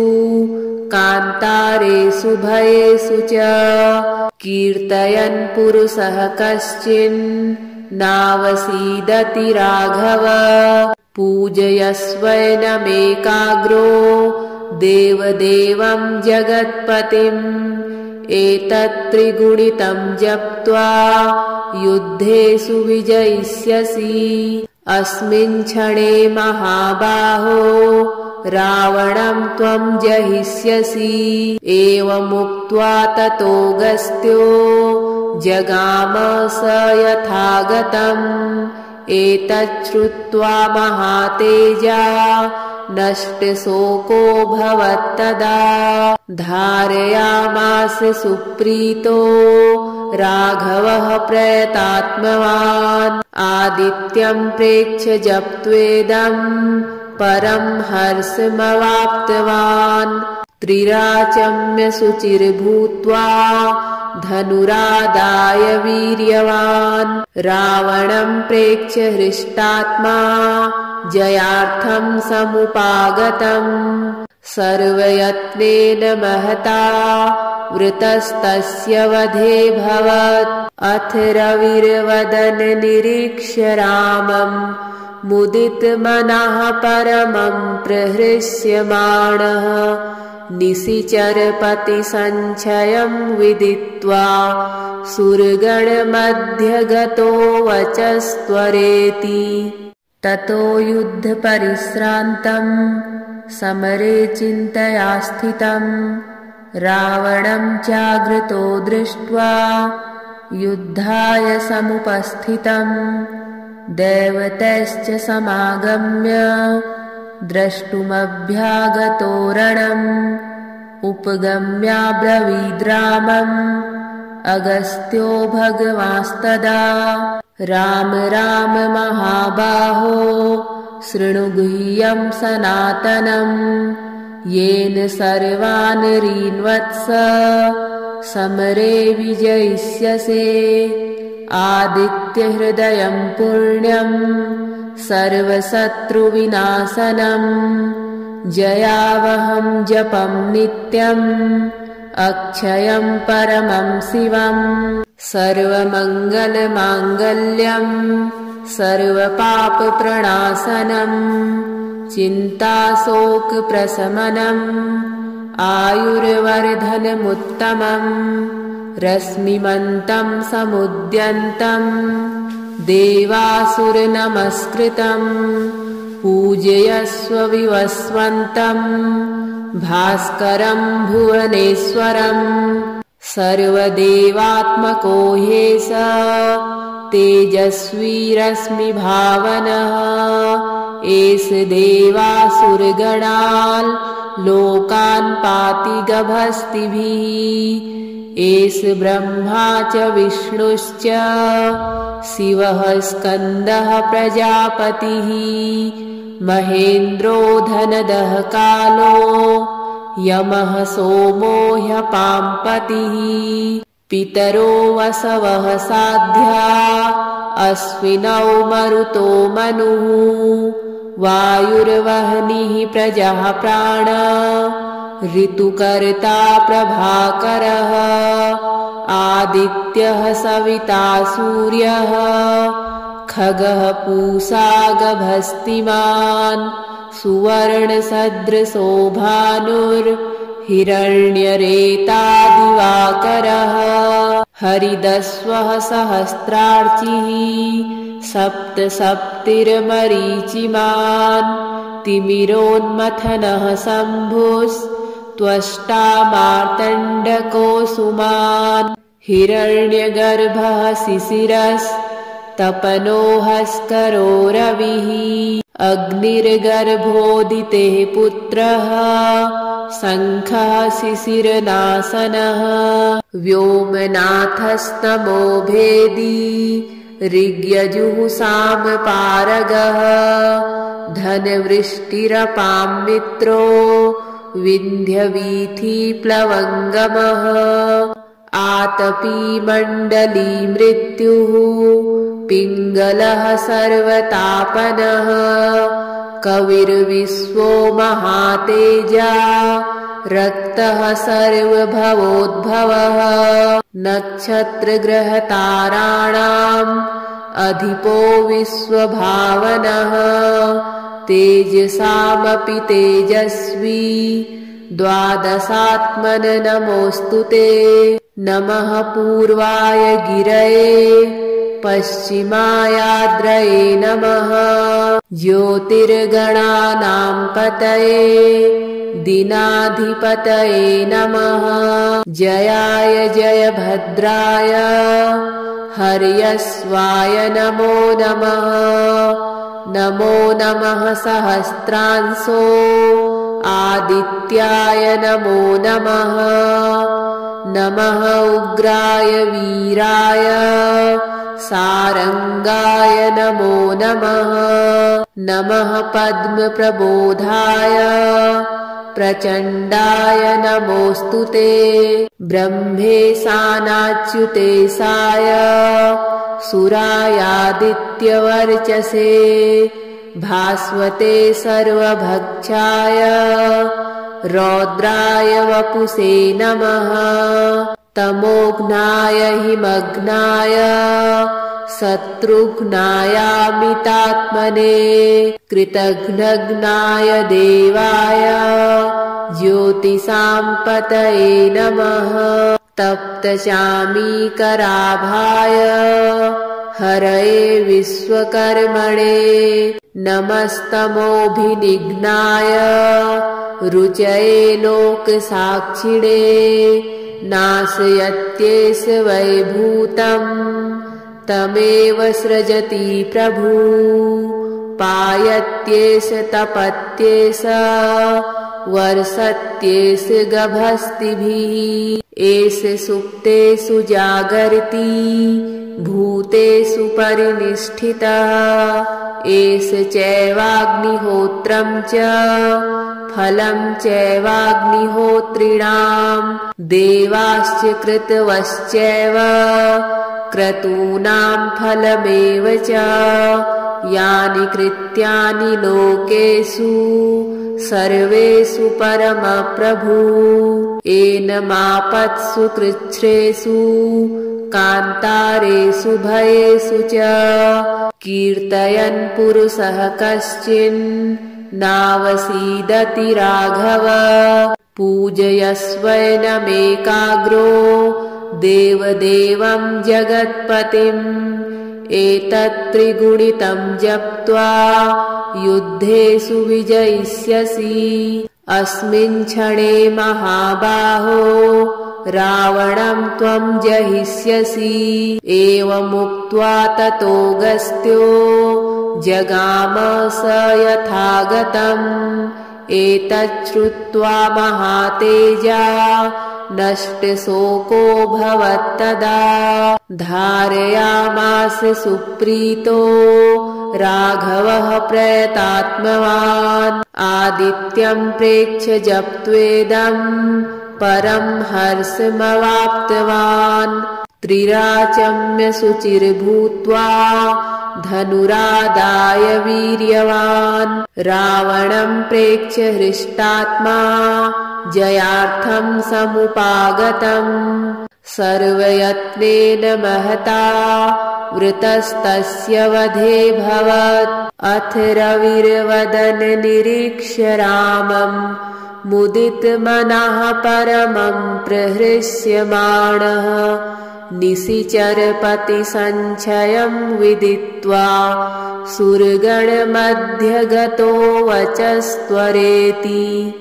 कान्तारेषु भयेषु च कीर्तयन् पुरुषः कश्चिन् नावसीदति राघव पूजयस्वैनमेकाग्रो देवदेवं जगत्पतिम् एतत्त्रिगुणितं जप्त्वा युद्धेषु विजयिष्यसि अस्मिन् क्षणे महाबाहो रावणं त्वं जहिष्यसि एवमुक्त्वा ततोऽगस्त्यो जगाम स यथागतम् एतच्छ्रुत्वा महातेजा नष्टशोको भवत्तदा धारयामास सुप्रीतो राघवः प्रयतात्मवान् आदित्यं प्रेक्ष्य जप्त्वेदम् परं हर्षमवाप्तवान् त्रिराचम्य शुचिर्भूत्वा धनुरादाय वीर्यवान् रावणं प्रेक्ष्य हृष्टात्मा जयार्थं समुपागतम् सर्वयत्नेन महता वृतस्तस्य वधे भवत् अथ रविर्वदन निरीक्ष्य रामम् मुदितमनः परमं प्रहृष्यमाणः निशिचरपतिसञ्चयं विदित्वा सुरगणमध्यगतो वचस्त्वरेति ततो युद्धपरिश्रान्तं समरे चिन्तया स्थितं रावणं चाग्रतो दृष्ट्वा युद्धाय समुपस्थितम् देवतैश्च समागम्य द्रष्टुमभ्यागतो रणम् उपगम्याब्रवीद्रामम् अगस्त्यो भगवांस्तदा राम राम महाबाहो शृणु गुह्यं सनातनम् येन सर्वान् रीन्वत्स समरे विजयिष्यसे आदित्यहृदयं पुण्यं सर्वशत्रुविनाशनम् जयावहं जपं नित्यम् अक्षयं परमं शिवम् सर्वमङ्गलमाङ्गल्यम् सर्वपापप्रणाशनम् चिन्ताशोकप्रशमनम् आयुर्वर्धनमुत्तमम् रश्मिमन्तं समुद्यन्तम् देवासुरनमस्कृतम् पूजयस्व विवस्वन्तम् भास्करं भुवनेश्वरम् सर्वदेवात्मको ह्येष तेजस्वी रश्मिभावनः एष देवासुरगणान् लोकान् पाति गभस्तिभिः एष ब्रह्मा च विष्णुश्च शिवः स्कन्दः प्रजापतिः महेन्द्रो धनदः कालो यमः सोमो ह्यपाम्पतिः पितरो वसवः साध्या अश्विनौ मरुतो मनुः वायुर्वह्निः प्रजः प्राण ऋतुकर्ता प्रभाकरः आदित्यः सविता सूर्यः खगः पूषा गभस्तिमान् सुवर्णसदृशो भानुर्हिरण्यरेता दिवाकरः हरिदस्वः सहस्रार्चिः सप्तसप्तिर्मरीचिमान् तिमिरोन्मथनः शम्भुस्त्वष्टा मार्तण्डकोसुमान् हिरण्यगर्भः शिशिरस्तपनो हस्करो रविः अग्निर्गर्भोदितेः पुत्रः शङ्खः शिशिरनाशनः व्योमनाथस्तमो भेदी ऋग्यजुः सामपारगः धनवृष्टिरपां मित्रो विन्ध्यवीथिप्लवङ्गमः आतपी मण्डली मृत्युः पिङ्गलः सर्वतापनः कविर्विश्वो महातेजा रक्तः सर्वभवोद्भवः नक्षत्रग्रहताराणाम् अधिपो विश्वभावनः तेजसामपि तेजस्वी द्वादशात्मन नमोऽस्तु ते नमः पूर्वाय गिरये पश्चिमायाद्रये नमः ज्योतिर्गणानां पतये दिनाधिपतये नमः जयाय जयभद्राय हर्यस्वाय नमो नमः नमो नमः सहस्रांशो आदित्याय नमो नमः नमः उग्राय वीराय सारंगाय नमो नमः नमः पद्मप्रबोधाय प्रचण्डाय नमोऽस्तु ते ब्रह्मेशानाच्युतेशाय सुरायादित्यवर्चसे भास्वते सर्वभक्षाय रौद्राय वपुषे नमः तमोघ्नाय हिमग्नाय शत्रुघ्नायामितात्मने कृतघ्नघ्नाय देवाय ज्योतिषां पतये नमः तप्तचामीकराभाय हरये विश्वकर्मणे नमस्तमोभिनिघ्नाय रुचये लोकसाक्षिणे नाशयत्येष वैभूतम् तमेव सृजति प्रभु पायत्येष तपत्येष वर्षत्येष गभस्तिभिः एष सुप्तेषु जागर्ति भूतेषु परिनिष्ठितः एष चैवाग्निहोत्रं च फलं चैवाग्निहोत्रिणां देवाश्च कृतवश्चैव क्रतूनां फलमेव च यानि कृत्यानि लोकेषु सर्वेषु परमप्रभु एनमापत्सु कृच्छ्रेषु कान्तारेषु भयेषु च कीर्तयन् पुरुषः कश्चिन् नावसीदति राघव पूजयस्वैनमेकाग्रो देवदेवं जगत्पतिम् एतत्त्रिगुणितं जप्त्वा युद्धेषु विजयिष्यसि अस्मिन् क्षणे महाबाहो रावणं त्वं जहिष्यसि। एवमुक्त्वा ततोऽगस्त्यो जगाम स यथागतम्। एतच्छ्रुत्वा महातेजा नष्टशोको भवत्तदा। धारयामास सुप्रीतो राघवः प्रयतात्मवान्। आदित्यं प्रेक्ष्य जप्त्वेदम् परं हर्षमवाप्तवान्। त्रिराचम्य शुचिर्भूत्वा धनुरादाय वीर्यवान्। रावणं प्रेक्ष्य हृष्टात्मा जयार्थं समुपागतम्। सर्वयत्नेन महता वृतस्तस्य वधे भवत्। अथ रविर्वदन निरीक्ष्य रामं मुदितमनः परमं प्रहृष्यमाणः। निशिचरपतिसञ्चयं विदित्वा सुरगणमध्ये गतो वचस्त्वरेति।